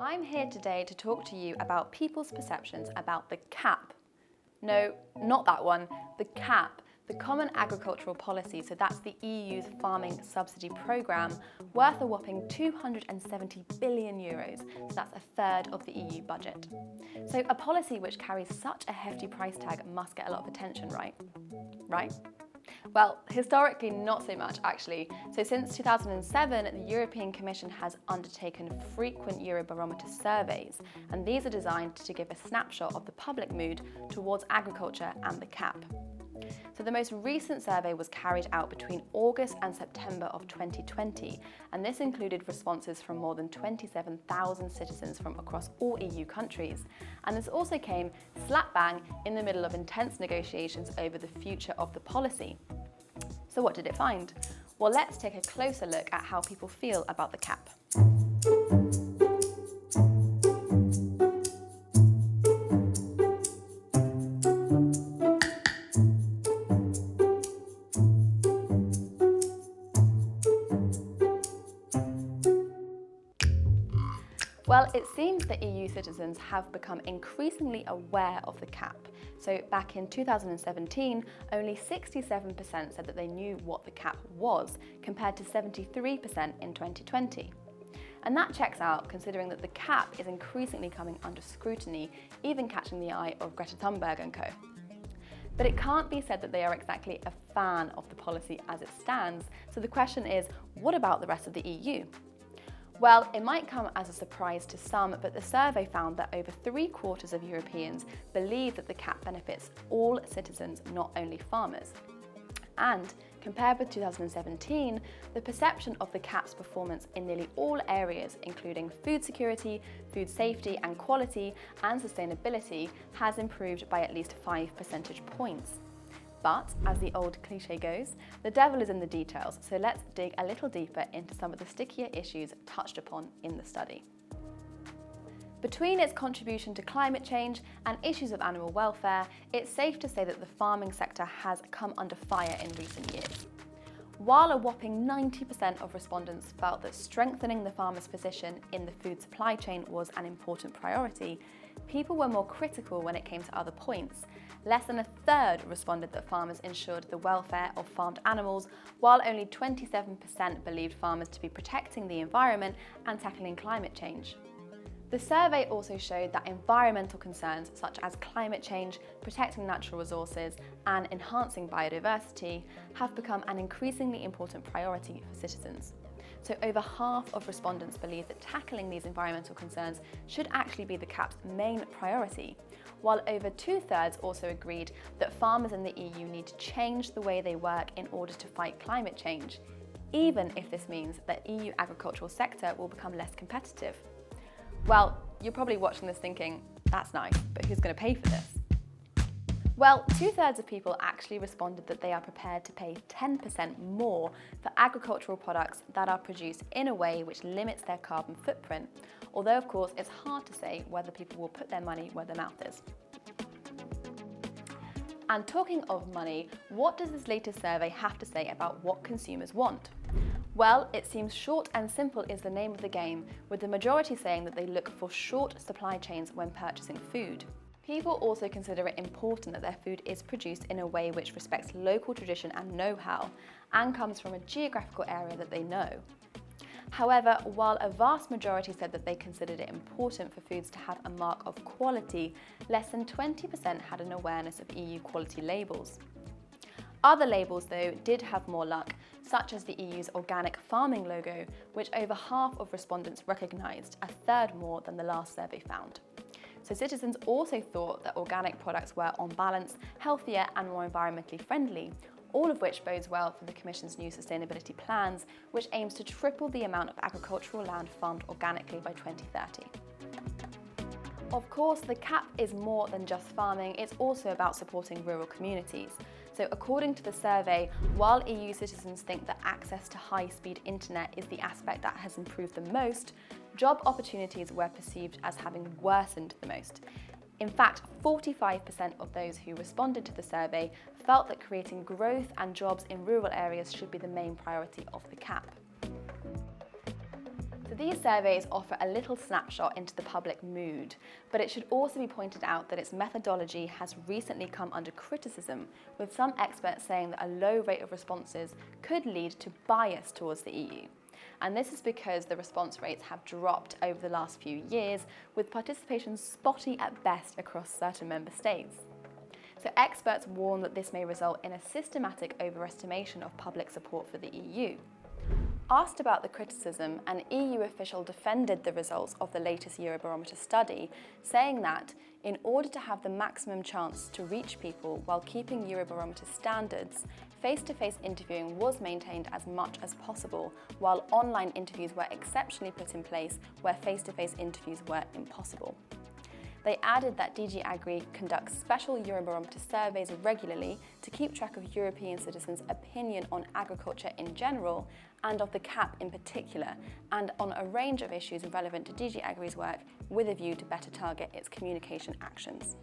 I'm here today to talk to you about people's perceptions about the CAP. No, not that one, the CAP, the Common Agricultural Policy, so that's the EU's farming subsidy programme, worth a whopping €270 billion, so that's a third of the EU budget. So a policy which carries such a hefty price tag must get a lot of attention, right? Right? Well, historically not so much actually. So since 2007, the European Commission has undertaken frequent Eurobarometer surveys, and these are designed to give a snapshot of the public mood towards agriculture and the CAP. So the most recent survey was carried out between August and September of 2020, and this included responses from more than 27,000 citizens from across all EU countries. And this also came slap bang in the middle of intense negotiations over the future of the policy. So what did it find? Well, let's take a closer look at how people feel about the CAP. Well, it seems that EU citizens have become increasingly aware of the CAP. So back in 2017, only 67% said that they knew what the CAP was, compared to 73% in 2020. And that checks out, considering that the CAP is increasingly coming under scrutiny, even catching the eye of Greta Thunberg and co. But it can't be said that they are exactly a fan of the policy as it stands, so the question is, what about the rest of the EU? Well, it might come as a surprise to some, but the survey found that over 3/4 of Europeans believe that the CAP benefits all citizens, not only farmers. And compared with 2017, the perception of the CAP's performance in nearly all areas, including food security, food safety and quality, and sustainability, has improved by at least 5 percentage points. But, as the old cliche goes, the devil is in the details, so let's dig a little deeper into some of the stickier issues touched upon in the study. Between its contribution to climate change and issues of animal welfare, it's safe to say that the farming sector has come under fire in recent years. While a whopping 90% of respondents felt that strengthening the farmer's position in the food supply chain was an important priority, people were more critical when it came to other points. Less than a third responded that farmers ensured the welfare of farmed animals, while only 27% believed farmers to be protecting the environment and tackling climate change. The survey also showed that environmental concerns such as climate change, protecting natural resources, and enhancing biodiversity have become an increasingly important priority for citizens. So over half of respondents believe that tackling these environmental concerns should actually be the CAP's main priority, while over 2/3 also agreed that farmers in the EU need to change the way they work in order to fight climate change, even if this means that the EU agricultural sector will become less competitive. Well, you're probably watching this thinking, that's nice, but who's going to pay for this? Well, 2/3 of people actually responded that they are prepared to pay 10% more for agricultural products that are produced in a way which limits their carbon footprint, although of course it's hard to say whether people will put their money where their mouth is. And talking of money, what does this latest survey have to say about what consumers want? Well, it seems short and simple is the name of the game, with the majority saying that they look for short supply chains when purchasing food. People also consider it important that their food is produced in a way which respects local tradition and know-how, and comes from a geographical area that they know. However, while a vast majority said that they considered it important for foods to have a mark of quality, less than 20% had an awareness of EU quality labels. Other labels, though, did have more luck, such as the EU's organic farming logo, which over half of respondents recognised, a third more than the last survey found. So citizens also thought that organic products were, on balance, healthier and more environmentally friendly, all of which bodes well for the Commission's new sustainability plans, which aims to triple the amount of agricultural land farmed organically by 2030. Of course, the CAP is more than just farming, it's also about supporting rural communities. So according to the survey, while EU citizens think that access to high-speed internet is the aspect that has improved the most, job opportunities were perceived as having worsened the most. In fact, 45% of those who responded to the survey felt that creating growth and jobs in rural areas should be the main priority of the CAP. So these surveys offer a little snapshot into the public mood, but it should also be pointed out that its methodology has recently come under criticism, with some experts saying that a low rate of responses could lead to bias towards the EU. And this is because the response rates have dropped over the last few years, with participation spotty at best across certain member states. So experts warn that this may result in a systematic overestimation of public support for the EU. Asked about the criticism, an EU official defended the results of the latest Eurobarometer study, saying that in order to have the maximum chance to reach people while keeping Eurobarometer standards, face-to-face interviewing was maintained as much as possible, while online interviews were exceptionally put in place where face-to-face interviews were impossible. They added that DG Agri conducts special Eurobarometer surveys regularly to keep track of European citizens' opinion on agriculture in general and of the CAP in particular, and on a range of issues relevant to DG Agri's work with a view to better target its communication actions.